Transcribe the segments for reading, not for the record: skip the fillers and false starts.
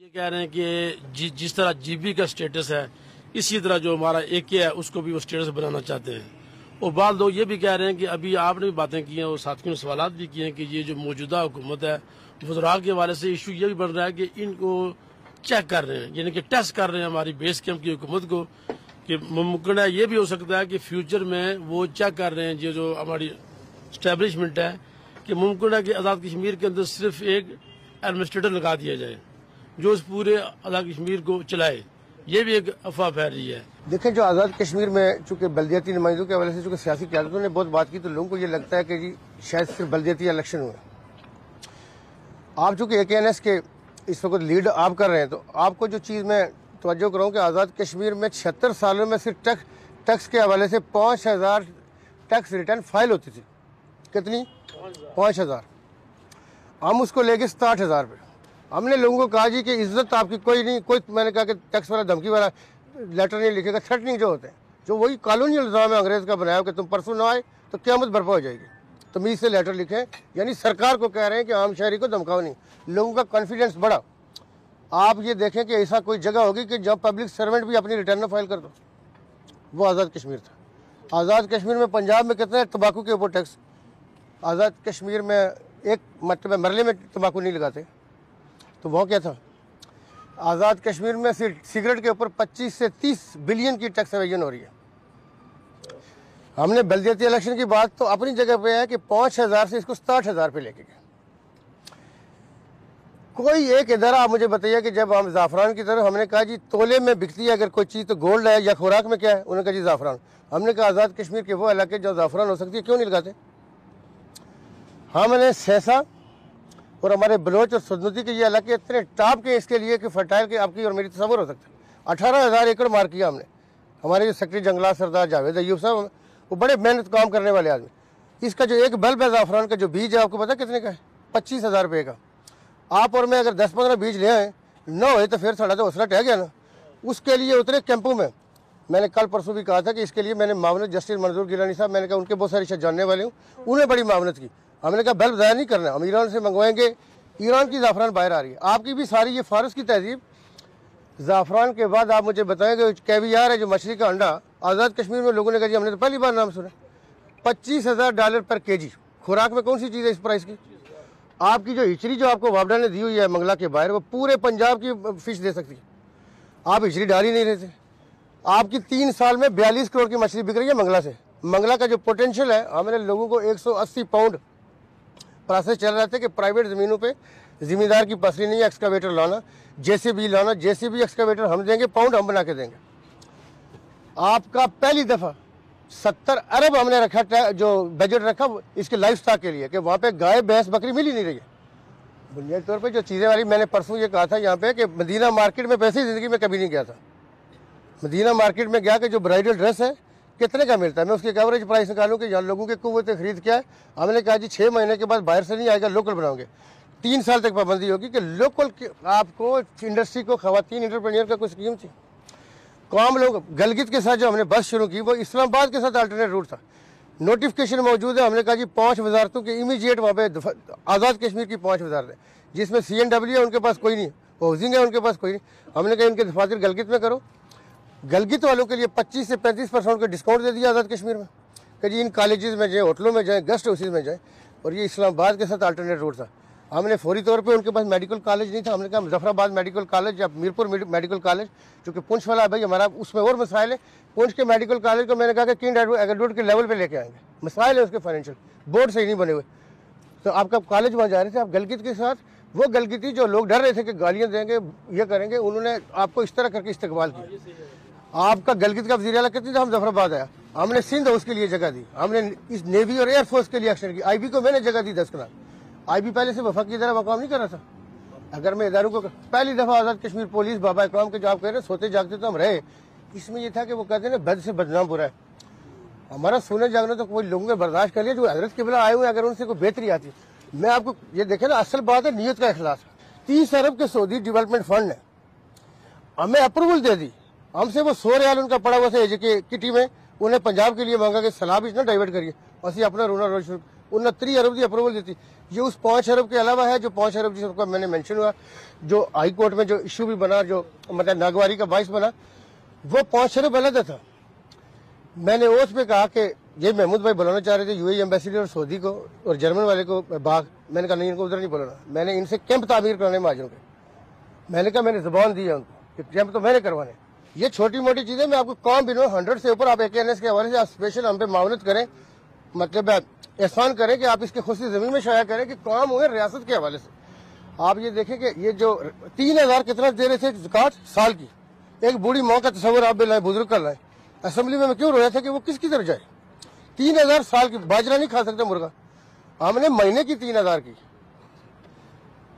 ये कह रहे हैं कि जिस तरह जीबी का स्टेटस है इसी तरह जो हमारा एके है उसको भी वो स्टेटस बनाना चाहते हैं। और बाद लोग ये भी कह रहे हैं कि अभी आपने भी बातें की हैं और साथियों ने सवाल भी किए हैं कि ये जो मौजूदा हुकूमत है वज़रात के हवाले से इशू ये भी बन रहा है कि इनको चेक कर रहे हैं, यानी कि टेस्ट कर रहे हैं हमारी बेस कैंप की हुकूमत को, कि मुमकिन है ये भी हो सकता है कि फ्यूचर में वो चेक कर रहे हैं ये जो हमारी स्टैब्लिशमेंट है कि मुमकिन है कि आज़ाद कश्मीर के अंदर सिर्फ एक एडमिनिस्ट्रेटर लगा दिया जाए जो इस पूरे आज़ाद कश्मीर को चलाए। ये भी एक अफवाह फैल रही है। देखें, जो आज़ाद कश्मीर में चूंकि बल्दियाती नुमाइंदों के हवाले से चूंकि सियासी क़यादतों ने बहुत बात की तो लोगों को ये लगता है कि जी शायद सिर्फ बल्दियाती इलेक्शन हुए। आप चूंकि AKNS के इस वक्त लीड आप कर रहे हैं तो आपको जो चीज़ मैं तवज्जो कराऊँ कि आज़ाद कश्मीर में 76 सालों में सिर्फ टैक्स के हवाले से 5000 टैक्स रिटर्न फाइल होती थी। कितनी? 5000। हम उसको ले गए 67,000 पे। हमने लोगों को कहा जी कि इज्जत आपकी कोई नहीं, कोई मैंने कहा कि टैक्स वाला धमकी वाला लेटर नहीं लिखेगा। थ्रेटनिंग जो होते हैं, जो वही कॉलोनियल निज़ाम है अंग्रेज़ का बनाया कि तुम परसों ना आए तो क़यामत बर्पा हो जाएगी, तमीज़ से लेटर लिखें। यानी सरकार को कह रहे हैं कि आम शहरी को धमकाओ नहीं। लोगों का कॉन्फिडेंस बढ़ा। आप ये देखें कि ऐसा कोई जगह होगी कि जब पब्लिक सर्वेंट भी अपनी रिटर्न फाइल कर दो, वो आज़ाद कश्मीर था। आज़ाद कश्मीर में पंजाब में कितना है तम्बाकू के ऊपर टैक्स, आज़ाद कश्मीर में एक मतलब मरले में तम्बाकू नहीं लगाते। तो वो क्या था? आज़ाद कश्मीर में सिगरेट के ऊपर 25 से 30 बिलियन की टैक्स एवेजन हो रही है। हमने बल्दियाती इलेक्शन की बात तो अपनी जगह पे है कि 5000 से इसको 67,000 पे लेके गए। कोई एक इदारा आप मुझे बताइए कि जब हम ज़ाफ़रान की तरफ हमने कहा जी तोले में बिकती है अगर कोई चीज़ तो गोल्ड है या खुराक में क्या है, उन्होंने कहा जी ज़ाफ़रान। हमने कहा आज़ाद कश्मीर के वो इलाके जो ज़ाफ़रान हो सकती है क्यों नहीं लगाते? हमने सहसा और हमारे बलोच और सदनती के ये इलाके इतने टॉप के इसके लिए कि फर्टाइल के आपकी और मेरी तस्वर हो सकता है। 18,000 एकड़ मार किया हमने। हमारे जो सेक्रेटरी जंगलात सरदार जावेद अयूब साहब, वो बड़े मेहनत काम करने वाले आदमी। इसका जो एक बल्ब है ज़ाफ़रान का जो बीज है आपको पता कितने का है? 25,000 रुपये का। आप और मैं अगर 10-15 बीज ले आए न हो तो फिर साढ़ा तो हौसला टह गया ना। उसके लिए उतरे कैंपों में। मैंने कल परसों भी कहा था कि इसके लिए मैंने मावनत जस्टिस मंजूर गिलानी साहब, मैंने कहा उनके बहुत सारी शायद जानने वाले हूँ, उन्हें बड़ी मावनत की। हमने कहा बल्ब ज़ाया नहीं करना, हम ईरान से मंगवाएंगे। ईरान की ज़ाफ़रान बाहर आ रही है। आपकी भी सारी ये फारस की तहजीब। ज़ाफ़रान के बाद आप मुझे बताएंगे कैवियार है जो मछली का अंडा, आज़ाद कश्मीर में लोगों ने कहा जी हमने तो पहली बार नाम सुना। $25,000 पर केजी। खुराक में कौन सी चीज़ है इस प्राइस की? आपकी जो हिचरी जो आपको वापडा ने दी हुई है मंगला के बाहर, वो पूरे पंजाब की फिश दे सकती है। आप हिचरी डाल ही नहीं रहे थे। आपकी 3 साल में 42 करोड़ की मछली बिक रही है मंगला से। मंगला का जो पोटेंशियल है, हमने लोगों को 180 पाउंड प्रोसेस चल रहे थे कि प्राइवेट ज़मीनों पे ज़िम्मेदार की पसली नहीं है, एक्सकावेटर लाना, JCB लाना, JCB एक्सकावेटर हम देंगे, पाउंड हम बना के देंगे। आपका पहली दफ़ा 70 अरब हमने रखा, जो बजट रखा इसके लाइफ स्टॉक के लिए कि वहाँ पे गाय भैंस बकरी मिल ही नहीं रही है। बुनियादी तौर पे जो चीज़ें वाली मैंने परसों ये कहा था यहाँ पे कि मदीना मार्केट में पैसे ज़िंदगी में कभी नहीं गया था। मदीना मार्केट में गया कि जो ब्राइडल ड्रेस है कितने का मिलता है, मैं उसकी एवरेज प्राइस निकालूँ कि यहाँ लोगों के कुव्वत खरीद क्या है। हमने कहा जी 6 महीने के बाद बाहर से नहीं आएगा, लोकल बनाओगे। 3 साल तक पाबंदी होगी कि लोकल आपको इंडस्ट्री को खवातीन एंटरप्रेन्योर का कोई स्कीम थी। कौम लोग गलगित के साथ जो हमने बस शुरू की वो इस्लामाबाद के साथ अल्टरनेट रूट था। नोटिफिकेशन मौजूद है। हमने कहा जी 5 वजारतों के इमीडिएट वहाँ पे आज़ाद कश्मीर की 5 वजारतें, जिसमें CNW है उनके पास कोई नहीं, हाउसिंग है उनके पास कोई नहीं। हमने कहा इनके दफातर गलगित में करो। गलगित वालों के लिए 25 से 35% का डिस्काउंट दे दिया आज़ाद कश्मीर में कि जी इन कॉलेजेस में जाएँ, होटलों में जाएँ, गेस्ट हाउसेज में जाएँ। और ये इस्लामाबाद के साथ अल्टरनेट रूट था। हमने फौरी तौर पे उनके पास मेडिकल कॉलेज नहीं था, हमने कहा मुजफ्फराबाद मेडिकल कॉलेज या मीरपुर मेडिकल कॉलेज, चूँकि पुंछ वाला भाई हमारा उसमें और मसाइल है। पुंछ के मेडिकल कॉलेज को मैंने कहा कि किंग एग्रेजुएट के लेवल पे लेके आएंगे, मसाइल है उसके फाइनेंशियल, बोर्ड सही नहीं बने हुए। तो आपका कॉलेज वहाँ जा रहे थे आप गलगित के साथ। वो गलगिती जो लोग डर रहे थे कि गालियाँ देंगे ये करेंगे, उन्होंने आपको इस तरह करके इस्तेमाल किया। आपका गलगित का वज़ीर आला कितनी दफ़ा मुजफ्फराबाद आया, हमने सिंध उसके लिए जगह दी, हमने इस नेवी और एयरफोर्स के लिए एक्शन की। IB को मैंने जगह दी 10 कनाल। IB पहले से वफाकी इदारा मकाम नहीं कर रहा था। अगर मैं इदारों को पहली दफ़ा आज़ाद कश्मीर पुलिस बाबा इकराम के जो आप कह रहे हैं सोते जागते तो हम रहे, इसमें यह था कि वो कहते हैं ना बद से बदनाम बुरा है। हमारा सोने जागना तो कोई लोगों ने बर्दाश्त कर लिया जो हजरत किबला आए हुए, अगर उनसे कोई बेहतरी आती। मैं आपको ये देखे ना, असल बात है नीयत का इखलास। 30 अरब के सऊदी डेवलपमेंट फंड ने हमें अप्रूवल दे दी। हमसे वो 100 रियाल उनका पड़ा हुआ था किटी में, उन्हें पंजाब के लिए मांगा कि सलाह भी ना डाइवर्ट करिए, असं अपना रोना रोज उन्होंने 3 अरब की अप्रूवल दी थी। ये उस 5 अरब के अलावा है जो 5 अरब जिसका मैंने मेंशन हुआ, जो हाई कोर्ट में जो इश्यू भी बना, जो मतलब नागवारी का बाइस बना, वो 5 अरब अलग था। मैंने उस पे कहा कि ये महमूद भाई बुलाना चाह रहे थे यूएई एम्बेसडर और सऊदी को और जर्मन वाले को बाग। मैंने कहा नहीं, इनको उधर नहीं बुलाना। मैंने इनसे कैंप तामीर कराने महाजरों के। मैंने कहा मैंने जुबान दी है उनको कि कैंप तो मैंने करवाने। ये छोटी मोटी चीजें मैं आपको काम भी 100 से ऊपर आप AKNS के हवाले से आप स्पेशल हम पे मामलत करें, मतलब एहसान करें कि आप इसके खुशी जमीन में शाया करें कि काम हुए रियासत के हवाले से। आप ये देखें कि ये जो 3000 कितना दे रहे थे ज़कात साल की, एक बूढ़ी माँ का तस्वर आप भी लाए, बुजुर्ग का लाए। असेंबली में मैं क्यों रोया था कि वो किसकी तरफ जाए। 3000 साल की बाजरा नहीं खा सकता मुर्गा, हमने महीने की 3000 की।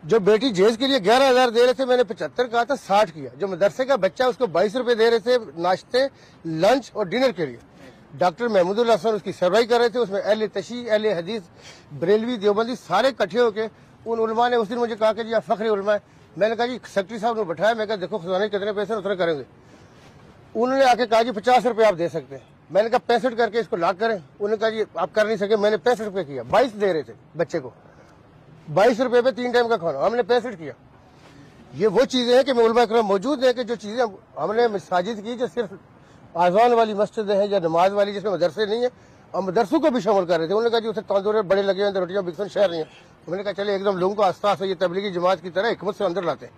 जो बेटी जेज के लिए 11,000 दे रहे थे, मैंने 75 कहा था, 60 किया। जो मदरसे का बच्चा उसको 22 रुपए दे रहे थे नाश्ते, लंच और डिनर के लिए। डॉक्टर महमूदुल हसन उसकी सर्वाई कर रहे थे, उसमें अहले तशी, अहले हदीस, बरेलवी, देवबंदी सारे इकट्ठे होकर उन उलमा ने उस दिन मुझे कहा कि जी आप फख्र उलमा है। मैंने कहा जी सेक्रेटरी साहब ने बैठाया, मैं कहा देखो खजाने कितने पैसे उतना करेंगे। उन्होंने आके कहा जी 50 रुपए आप दे सकते हैं। मैंने कहा 65 करके इसको लाख करें। उन्होंने कहा जी आप कर नहीं सके। मैंने 65 रुपए किया, 22 दे रहे थे बच्चे को, 22 रुपए पे 3 टाइम का खाना, हमने 65 किया। ये वो चीजें हैं कि उलमा इकराम मौजूद है कि जो चीजें हमने मसाजिद की जो सिर्फ आज़ान वाली मस्जिद है या नमाज वाली जिसमें मदरसे नहीं है, हम मदरसों को भी शामिल कर रहे थे। उन्होंने कहा जी उसे तंदूर बड़े लगे हैं, रोटियां बिकसन शहर नहीं है। उन्होंने कहा चले एकदम लोगों को आस्ता आस्ता ये तबलीगी जमात की तरह हिकमत से अंदर लाते हैं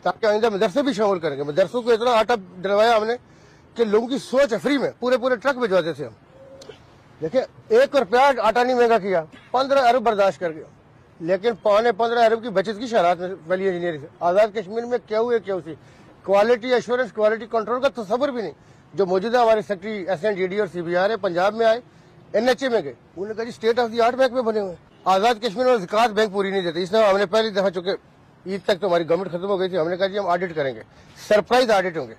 ताकि आइंदा मदरसे भी शामिल करेंगे। मदरसों को इतना आटा डलवाया हमने कि लोगों की सोच है, फ्री में पूरे पूरे ट्रक भिजवाते थे हम। देखिए 1 रुपया आटा नहीं महंगा किया, 15 अरब बर्दाश्त कर गया, लेकिन 15 अरब की बचत की शरारत में वली इंजीनियरिंग से आजाद कश्मीर में क्या हुए क्या उसी क्वालिटी एश्योरेंस, क्वालिटी कंट्रोल का तस्वर भी नहीं। जो मौजूदा हमारे सेक्रेटरी SNDD और CBR है, पंजाब में आए, NHA में गए, उन्होंने कहा जी state of the art bank में बने हुए। आजाद कश्मीर में ज़कात बैंक पूरी नहीं देते। इसलिए हमने पहली दफा, चूंकि ईद तक तो हमारी गवर्नमेंट खत्म हो गई थी, हमने कहा जी हम ऑडिट करेंगे, सरप्राइज ऑडिट होंगे।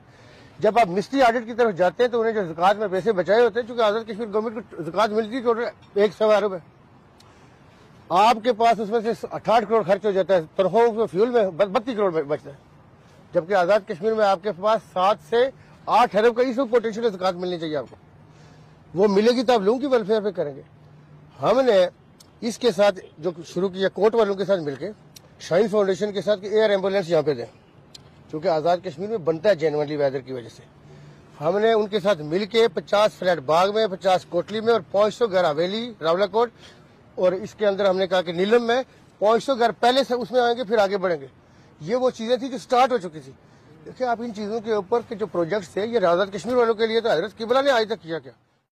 जब आप मिस्ट्री ऑडिट की तरफ जाते हैं तो उन्हें जो ज़कात में पैसे बचाए होते हैं, चूंकि आजाद कश्मीर गवर्नमेंट को ज़कात मिलती है टोटल 100 अरब है, आपके पास उसमें से 68 करोड़ खर्च हो जाता है, तनख्वाहों में फ्यूल में 32 करोड़ बचता है। जबकि आजाद कश्मीर में आपके पास 7 से 8 अरब का इसमें पोटेंशियल ज़कात मिलनी चाहिए आपको। वो मिलेगी तो आप लोगों की वेलफेयर पे करेंगे। हमने इसके साथ जो शुरू किया कोर्ट वालों के साथ मिलकर, शाइन फाउंडेशन के साथ कि एयर एम्बुलेंस यहाँ पे दें, क्योंकि आज़ाद कश्मीर में बनता है जेनुइनली वेदर की वजह से। हमने उनके साथ मिलके 50 फ्लैट बाग में, 50 कोटली में और 500 घर हवेली रावलाकोट, और इसके अंदर हमने कहा कि नीलम में 500 घर पहले से उसमें आएंगे, फिर आगे बढ़ेंगे। ये वो चीजें थी जो स्टार्ट हो चुकी थी। देखिए आप इन चीजों के ऊपर के जो प्रोजेक्ट्स थे, ये आजाद कश्मीर वालों के लिए तो हजरत किबला ने आज तक किया क्या।